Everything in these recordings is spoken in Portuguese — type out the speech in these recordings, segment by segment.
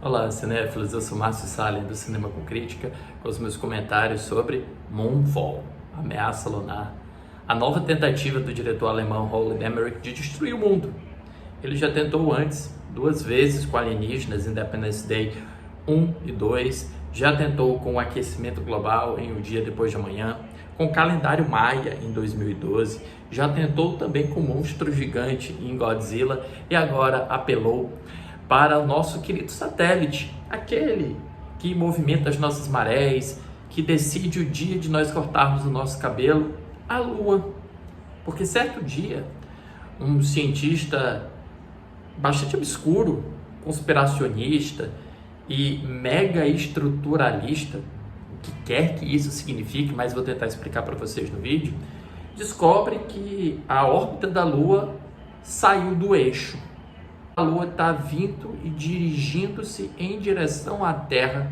Olá, cinéfilos, eu sou Márcio Salem do Cinema com Crítica, com os meus comentários sobre Moonfall, Ameaça Lunar, a nova tentativa do diretor alemão Roland Emmerich de destruir o mundo. Ele já tentou antes, 2 vezes com alienígenas, Independence Day 1 e 2, já tentou com o aquecimento global em O Dia Depois de Amanhã, com o calendário Maia em 2012, já tentou também com o Monstro Gigante em Godzilla e agora apelou para o nosso querido satélite, aquele que movimenta as nossas marés, que decide o dia de nós cortarmos o nosso cabelo, a Lua. Porque certo dia, um cientista bastante obscuro, conspiracionista e mega estruturalista, o que quer que isso signifique, mas vou tentar explicar para vocês no vídeo, descobre que a órbita da Lua saiu do eixo. A Lua está vindo e dirigindo-se em direção à Terra,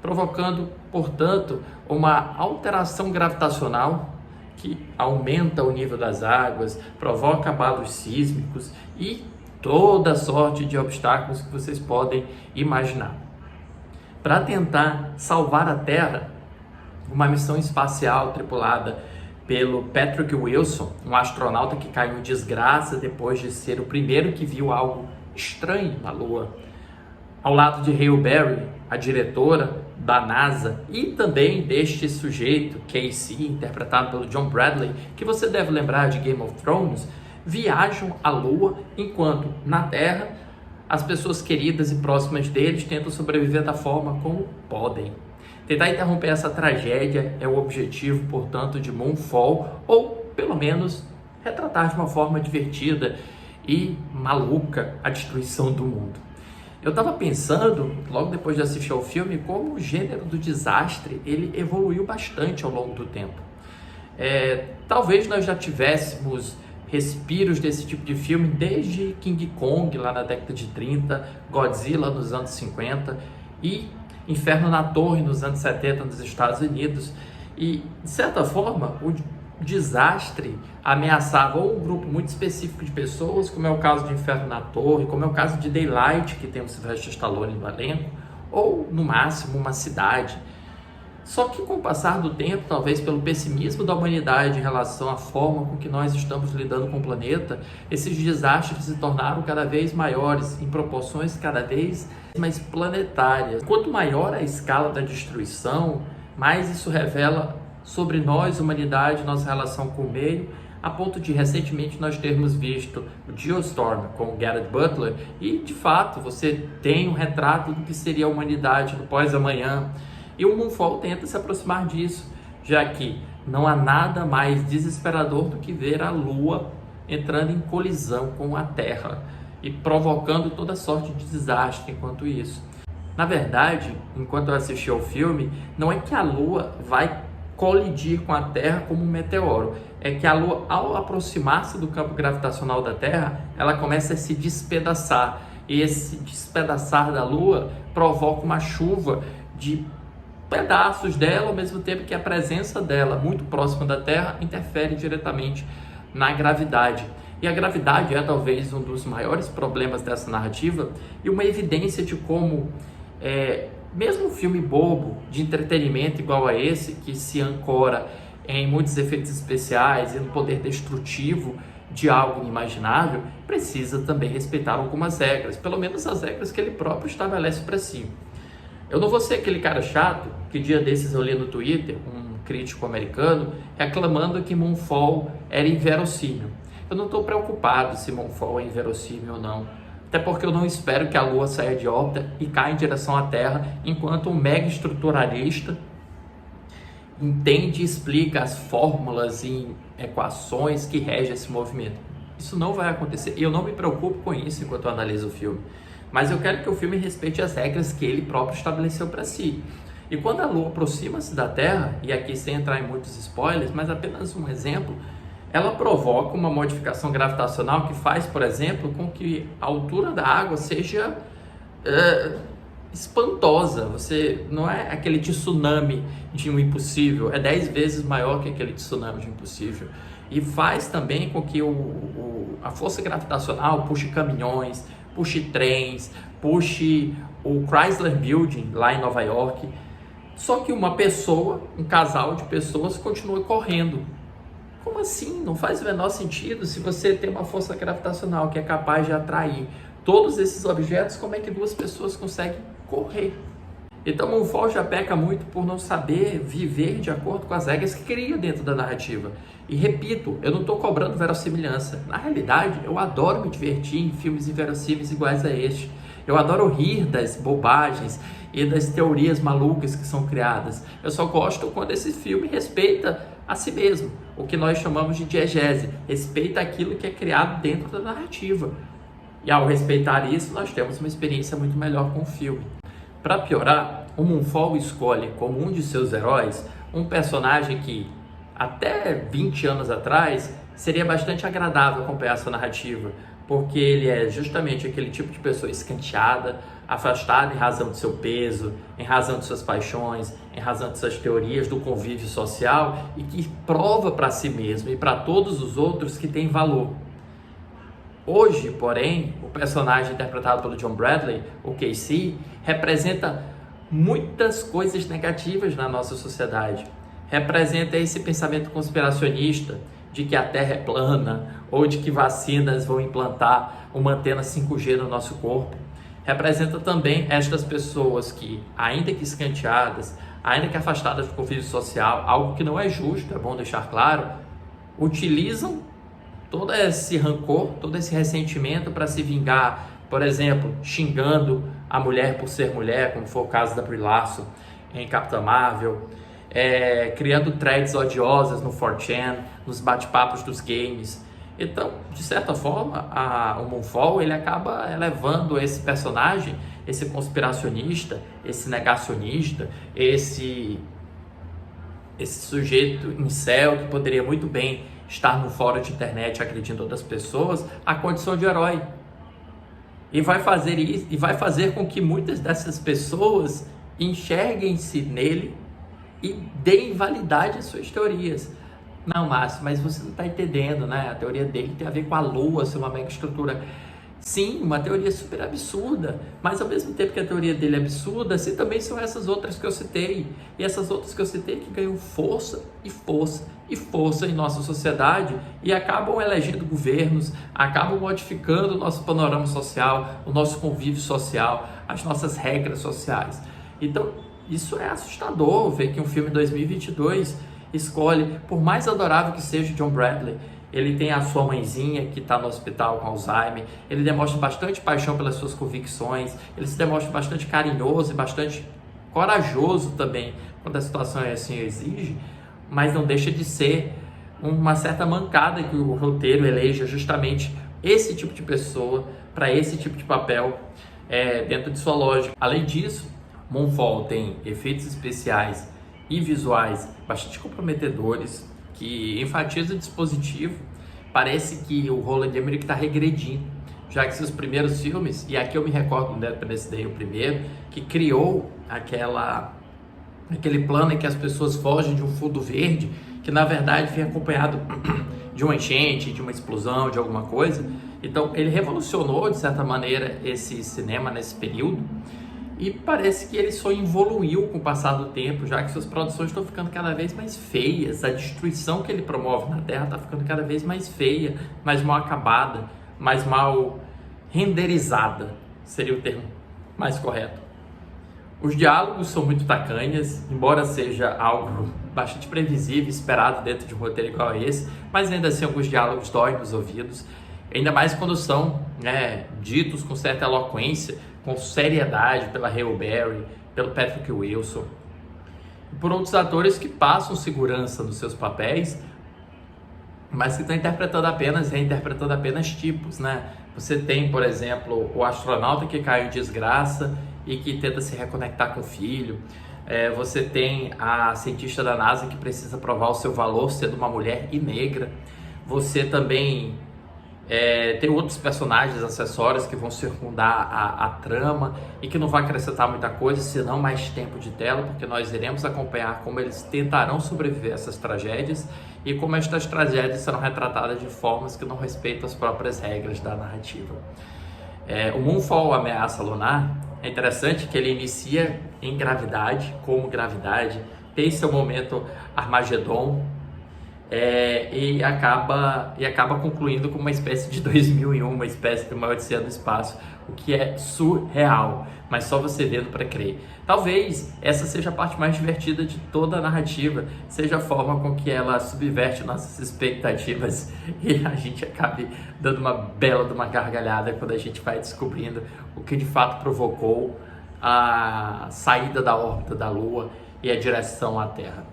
provocando, portanto, uma alteração gravitacional que aumenta o nível das águas, provoca abalos sísmicos e toda sorte de obstáculos que vocês podem imaginar. Para tentar salvar a Terra, uma missão espacial tripulada pelo Patrick Wilson, um astronauta que caiu em desgraça depois de ser o primeiro que viu algo estranho na Lua, ao lado de Halle Berry, a diretora da NASA, e também deste sujeito, Casey, interpretado pelo John Bradley, que você deve lembrar de Game of Thrones, viajam à Lua, enquanto na Terra as pessoas queridas e próximas deles tentam sobreviver da forma como podem. Tentar interromper essa tragédia é o objetivo, portanto, de Moonfall, ou pelo menos retratar de uma forma divertida e maluca a destruição do mundo. Eu estava pensando, logo depois de assistir ao filme, como o gênero do desastre ele evoluiu bastante ao longo do tempo. Talvez nós já tivéssemos respiros desse tipo de filme desde King Kong, lá na década de 30, Godzilla nos anos 50 e Inferno na Torre nos anos 70 nos Estados Unidos. E, de certa forma, o desastre ameaçava ou um grupo muito específico de pessoas, como é o caso de Inferno na Torre, como é o caso de Daylight, que tem o Sylvester Stallone no elenco, ou, no máximo, uma cidade. Só que com o passar do tempo, talvez pelo pessimismo da humanidade em relação à forma com que nós estamos lidando com o planeta, esses desastres se tornaram cada vez maiores, em proporções cada vez mais planetárias. Quanto maior a escala da destruição, mais isso revela sobre nós, humanidade, nossa relação com o meio, a ponto de recentemente nós termos visto o Geostorm com o Gerard Butler e, de fato, você tem um retrato do que seria a humanidade no pós-amanhã. E o Moonfall tenta se aproximar disso, já que não há nada mais desesperador do que ver a Lua entrando em colisão com a Terra e provocando toda sorte de desastre enquanto isso. Na verdade, enquanto eu assisti ao filme, não é que a Lua vai colidir com a Terra como um meteoro, é que a Lua, ao aproximar-se do campo gravitacional da Terra, ela começa a se despedaçar, e esse despedaçar da Lua provoca uma chuva de pedaços dela, ao mesmo tempo que a presença dela muito próxima da Terra interfere diretamente na gravidade. E a gravidade é talvez um dos maiores problemas dessa narrativa e uma evidência de como mesmo um filme bobo de entretenimento igual a esse, que se ancora em muitos efeitos especiais e no poder destrutivo de algo inimaginável, precisa também respeitar algumas regras, pelo menos as regras que ele próprio estabelece para si. Eu não vou ser aquele cara chato que dia desses eu li no Twitter, um crítico americano, reclamando que Moonfall era inverossímil. Eu não estou preocupado se Moonfall é inverossímil ou não. Até porque eu não espero que a Lua saia de órbita e caia em direção à Terra, enquanto um mega estruturalista entende e explica as fórmulas e equações que regem esse movimento. Isso não vai acontecer. E eu não me preocupo com isso enquanto eu analiso o filme. Mas eu quero que o filme respeite as regras que ele próprio estabeleceu para si. E quando a Lua aproxima-se da Terra, e aqui sem entrar em muitos spoilers, mas apenas um exemplo, ela provoca uma modificação gravitacional que faz, por exemplo, com que a altura da água seja espantosa. Você não é aquele tsunami de um impossível, é 10 vezes maior que aquele tsunami de um impossível. E faz também com que a força gravitacional puxe caminhões, puxe trens, puxe o Chrysler Building lá em Nova York, só que uma pessoa, um casal de pessoas continua correndo. Como assim? Não faz o menor sentido. Se você tem uma força gravitacional que é capaz de atrair todos esses objetos, como é que duas pessoas conseguem correr? Então o Moonfall já peca muito por não saber viver de acordo com as regras que cria dentro da narrativa. E repito, eu não estou cobrando verossimilhança. Na realidade, eu adoro me divertir em filmes inverossímeis iguais a este. Eu adoro rir das bobagens e das teorias malucas que são criadas. Eu só gosto quando esse filme respeita a si mesmo, o que nós chamamos de diegese, respeita aquilo que é criado dentro da narrativa. E ao respeitar isso, nós temos uma experiência muito melhor com o filme. Para piorar, o Moonfall escolhe como um de seus heróis um personagem que, até 20 anos atrás, seria bastante agradável acompanhar essa narrativa, porque ele é justamente aquele tipo de pessoa escanteada, afastada em razão do seu peso, em razão de suas paixões, em razão de suas teorias do convívio social e que prova para si mesmo e para todos os outros que tem valor. Hoje, porém, o personagem interpretado pelo John Bradley, o Casey, representa muitas coisas negativas na nossa sociedade. Representa esse pensamento conspiracionista de que a Terra é plana ou de que vacinas vão implantar uma antena 5G no nosso corpo. Representa também estas pessoas que, ainda que escanteadas, ainda que afastadas do convívio social, algo que não é justo, é bom deixar claro, utilizam todo esse rancor, todo esse ressentimento para se vingar, por exemplo, xingando a mulher por ser mulher, como foi o caso da Brie Larson em Capitã Marvel, criando threads odiosas no 4chan, nos bate-papos dos games. Então, de certa forma, o Moonfall ele acaba elevando esse personagem, esse conspiracionista, esse negacionista, esse sujeito incel que poderia muito bem estar no fórum de internet agredindo outras pessoas, a condição de herói. E vai fazer isso, e vai fazer com que muitas dessas pessoas enxerguem-se nele e deem validade às suas teorias. Não, Márcio, mas você não está entendendo, né? A teoria dele tem a ver com a Lua ser uma mega estrutura. Sim, uma teoria super absurda, mas ao mesmo tempo que a teoria dele é absurda, assim também são essas outras que eu citei. E essas outras que eu citei que ganham força e força e força em nossa sociedade e acabam elegendo governos, acabam modificando o nosso panorama social, o nosso convívio social, as nossas regras sociais. Então, isso é assustador, ver que um filme 2022 escolhe, por mais adorável que seja John Bradley, ele tem a sua mãezinha que está no hospital com Alzheimer, ele demonstra bastante paixão pelas suas convicções, ele se demonstra bastante carinhoso e bastante corajoso também, quando a situação assim exige, mas não deixa de ser uma certa mancada que o roteiro eleja justamente esse tipo de pessoa para esse tipo de papel dentro de sua lógica. Além disso, Moonfall tem efeitos especiais e visuais bastante comprometedores, que enfatiza o dispositivo. Parece que o Roland Emmerich está regredindo, já que seus primeiros filmes, e aqui eu me recordo do Independence Day, o primeiro, que criou aquele plano em que as pessoas fogem de um fundo verde, que na verdade vem acompanhado de uma enchente, de uma explosão, de alguma coisa. Então ele revolucionou de certa maneira esse cinema nesse período. E parece que ele só evoluiu com o passar do tempo, já que suas produções estão ficando cada vez mais feias. A destruição que ele promove na Terra está ficando cada vez mais feia, mais mal acabada, mais mal renderizada, seria o termo mais correto. Os diálogos são muito tacanhas, embora seja algo bastante previsível, esperado dentro de um roteiro igual a esse, mas ainda assim alguns diálogos doem nos ouvidos, ainda mais quando são ditos com certa eloquência, com seriedade pela Halle Berry, pelo Patrick Wilson, e por outros atores que passam segurança nos seus papéis, mas que estão reinterpretando apenas tipos, né? Você tem, por exemplo, o astronauta que caiu em desgraça e que tenta se reconectar com o filho. Você tem a cientista da NASA que precisa provar o seu valor sendo uma mulher e negra. Você também tem outros personagens acessórios que vão circundar a trama e que não vai acrescentar muita coisa, senão mais tempo de tela, porque nós iremos acompanhar como eles tentarão sobreviver a essas tragédias e como estas tragédias serão retratadas de formas que não respeitam as próprias regras da narrativa. O Moonfall, Ameaça Lunar, É interessante que ele inicia em gravidade, como gravidade, tem seu momento Armagedon, e acaba concluindo com uma espécie de 2001, uma espécie de uma Odisseia no espaço, o que é surreal, mas só você vendo para crer. Talvez essa seja a parte mais divertida de toda a narrativa, seja a forma com que ela subverte nossas expectativas e a gente acabe dando uma bela de uma gargalhada quando a gente vai descobrindo o que de fato provocou a saída da órbita da Lua e a direção à Terra.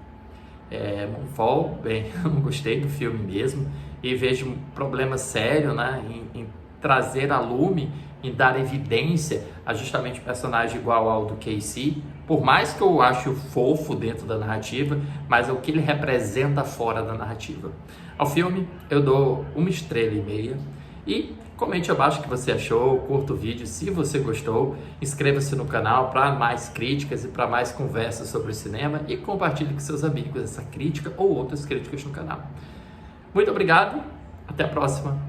Moonfall, bem, eu não gostei do filme mesmo e vejo um problema sério, né, em trazer a lume, em dar evidência a justamente personagem igual ao do Casey, por mais que eu ache o fofo dentro da narrativa, mas é o que ele representa fora da narrativa. Ao filme eu dou 1,5 estrelas e comente abaixo o que você achou, curta o vídeo se você gostou, inscreva-se no canal para mais críticas e para mais conversas sobre o cinema e compartilhe com seus amigos essa crítica ou outras críticas no canal. Muito obrigado, até a próxima!